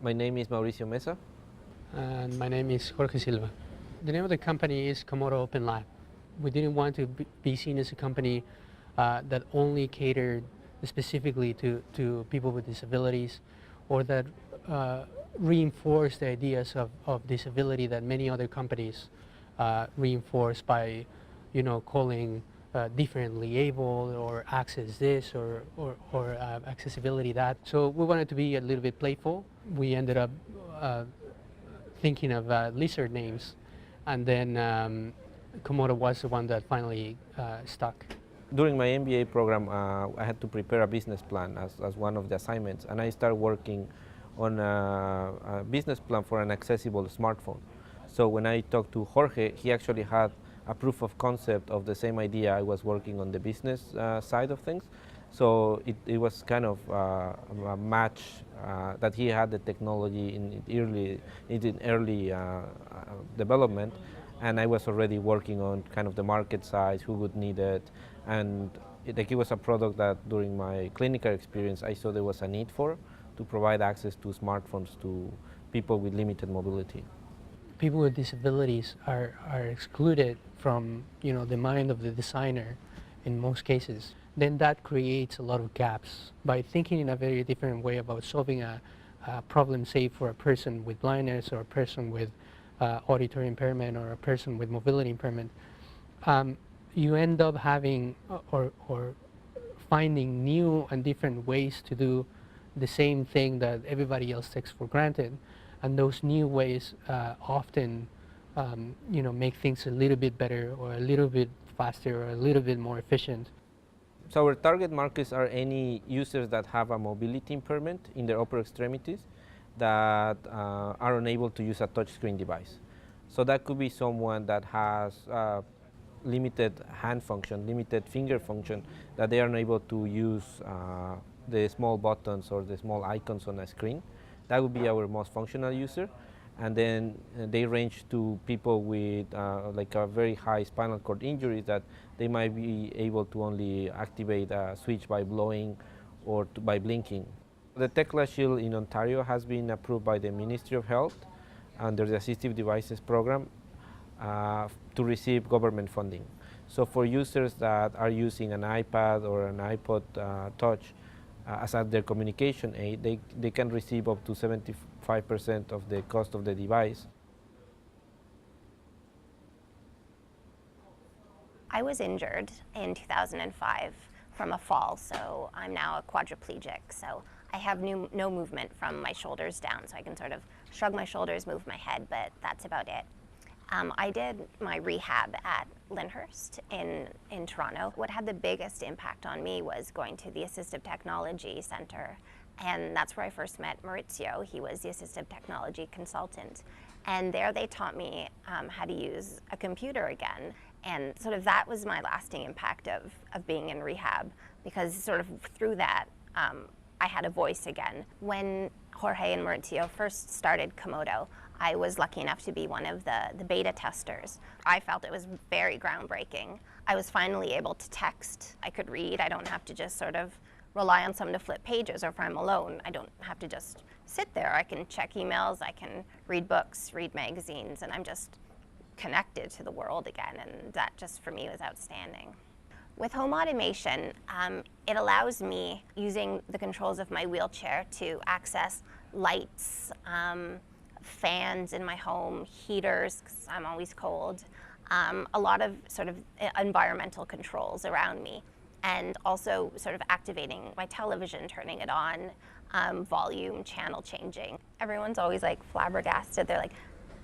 My name is Mauricio Mesa. And my name is Jorge Silva. The name of the company is Komodo Open Lab. We didn't want to be seen as a company that only catered specifically to people with disabilities, or that reinforced the ideas of disability that many other companies reinforce by, calling differently able or access this or accessibility that. So we wanted to be a little bit playful. We ended up thinking of lizard names, and then Komodo was the one that finally stuck. During my MBA program, I had to prepare a business plan as one of the assignments, and I started working on a business plan for an accessible smartphone. So when I talked to Jorge, he actually had a proof of concept of the same idea I was working on the business side of things. So it was kind of a match that he had the technology in early development, and I was already working on kind of the market size, who would need it, and it was a product that during my clinical experience I saw there was a need for, to provide access to smartphones to people with limited mobility. People with disabilities are excluded from the mind of the designer in most cases. Then that creates a lot of gaps. By thinking in a very different way about solving a problem, say for a person with blindness or a person with auditory impairment or a person with mobility impairment, you end up having or finding new and different ways to do the same thing that everybody else takes for granted, and those new ways often make things a little bit better or a little bit faster or a little bit more efficient. So our target markets are any users that have a mobility impairment in their upper extremities that are unable to use a touchscreen device. So that could be someone that has limited hand function, limited finger function, that they are unable to use the small buttons or the small icons on a screen. That would be our most functional user. And then they range to people with like a very high spinal cord injuries, that they might be able to only activate a switch by blowing or by blinking. The Tecla Shield in Ontario has been approved by the Ministry of Health under the Assistive Devices Program to receive government funding. So for users that are using an iPad or an iPod Touch as their communication aid, they can receive up to 75% of the cost of the device. I was injured in 2005 from a fall, so I'm now a quadriplegic. So I have no movement from my shoulders down, so I can sort of shrug my shoulders, move my head, but that's about it. I did my rehab at Lyndhurst in Toronto. What had the biggest impact on me was going to the Assistive Technology Center, and that's where I first met Maurizio. He was the Assistive Technology consultant, and there they taught me how to use a computer again, and sort of that was my lasting impact of being in rehab, because sort of through that I had a voice again. When Jorge and Maurizio first started Komodo, I was lucky enough to be one of the beta testers. I felt it was very groundbreaking. I was finally able to text. I could read. I don't have to just sort of rely on someone to flip pages, or if I'm alone, I don't have to just sit there. I can check emails, I can read books, read magazines, and I'm just connected to the world again, and that just for me was outstanding. With home automation, it allows me, using the controls of my wheelchair, to access lights, fans in my home, heaters, because I'm always cold, a lot of sort of environmental controls around me, and also sort of activating my television, turning it on, volume, channel changing. Everyone's always like flabbergasted. They're like,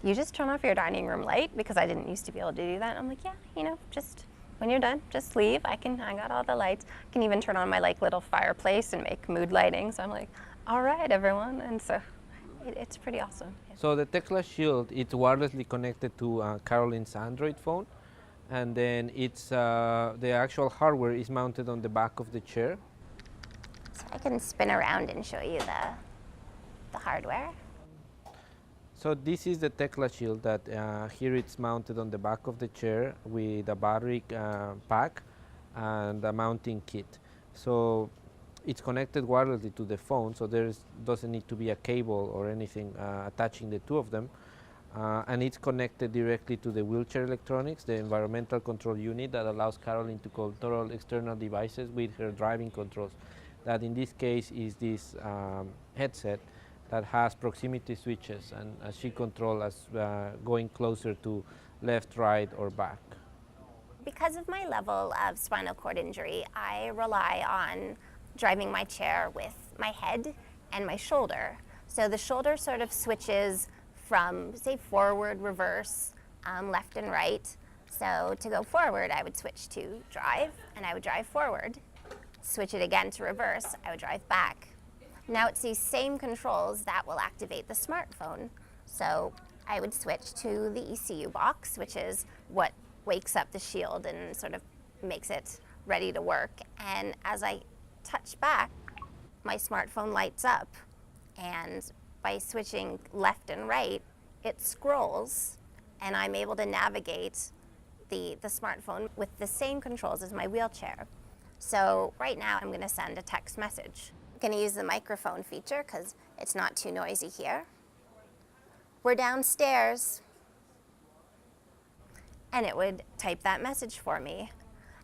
you just turn off your dining room light? Because I didn't used to be able to do that. I'm like, yeah, just when you're done, just leave. I got all the lights. I can even turn on my like little fireplace and make mood lighting. So I'm like, all right, everyone. And so it's pretty awesome. So the Tecla Shield, it's wirelessly connected to Caroline's Android phone, and then it's the actual hardware is mounted on the back of the chair. So I can spin around and show you the hardware. So this is the Tecla Shield that here it's mounted on the back of the chair with a battery pack and a mounting kit. So it's connected wirelessly to the phone, so there doesn't need to be a cable or anything attaching the two of them. And it's connected directly to the wheelchair electronics, the environmental control unit that allows Caroline to control external devices with her driving controls. That in this case is this headset that has proximity switches, and she controls as going closer to left, right, or back. Because of my level of spinal cord injury, I rely on driving my chair with my head and my shoulder. So the shoulder sort of switches from, say, forward, reverse, left and right. So to go forward, I would switch to drive, and I would drive forward. Switch it again to reverse, I would drive back. Now it's these same controls that will activate the smartphone. So I would switch to the ECU box, which is what wakes up the shield and sort of makes it ready to work. And as I touch back, my smartphone lights up. And by switching left and right, it scrolls, and I'm able to navigate the smartphone with the same controls as my wheelchair. So right now I'm going to send a text message. I'm going to use the microphone feature because it's not too noisy here. We're downstairs. And it would type that message for me.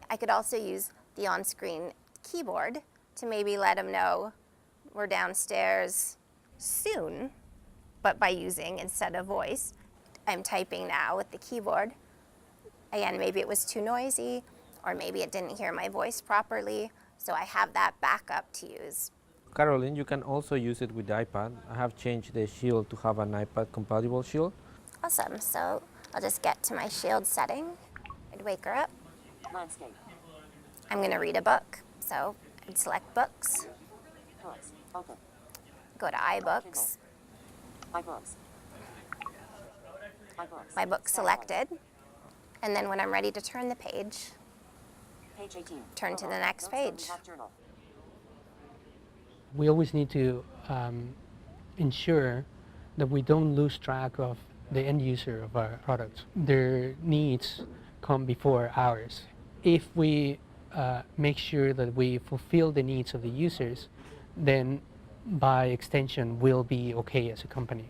I could also use the on-screen keyboard to maybe let them know we're downstairs soon, but by using, instead of voice, I'm typing now with the keyboard. Again, maybe it was too noisy, or maybe it didn't hear my voice properly, so I have that backup to use. Caroline, you can also use it with the iPad. I have changed the shield to have an iPad compatible shield. Awesome, so I'll just get to my shield setting. I'd wake her up. Landscape. I'm gonna read a book, so I'd select books, Books. Open. go to iBooks, iBooks. iBooks. my book selected, and then when I'm ready to turn the page, Page 18. turn to the next page. Journal. We always need to ensure that we don't lose track of the end user of our products. Their needs come before ours. If we make sure that we fulfill the needs of the users, then by extension we'll be okay as a company.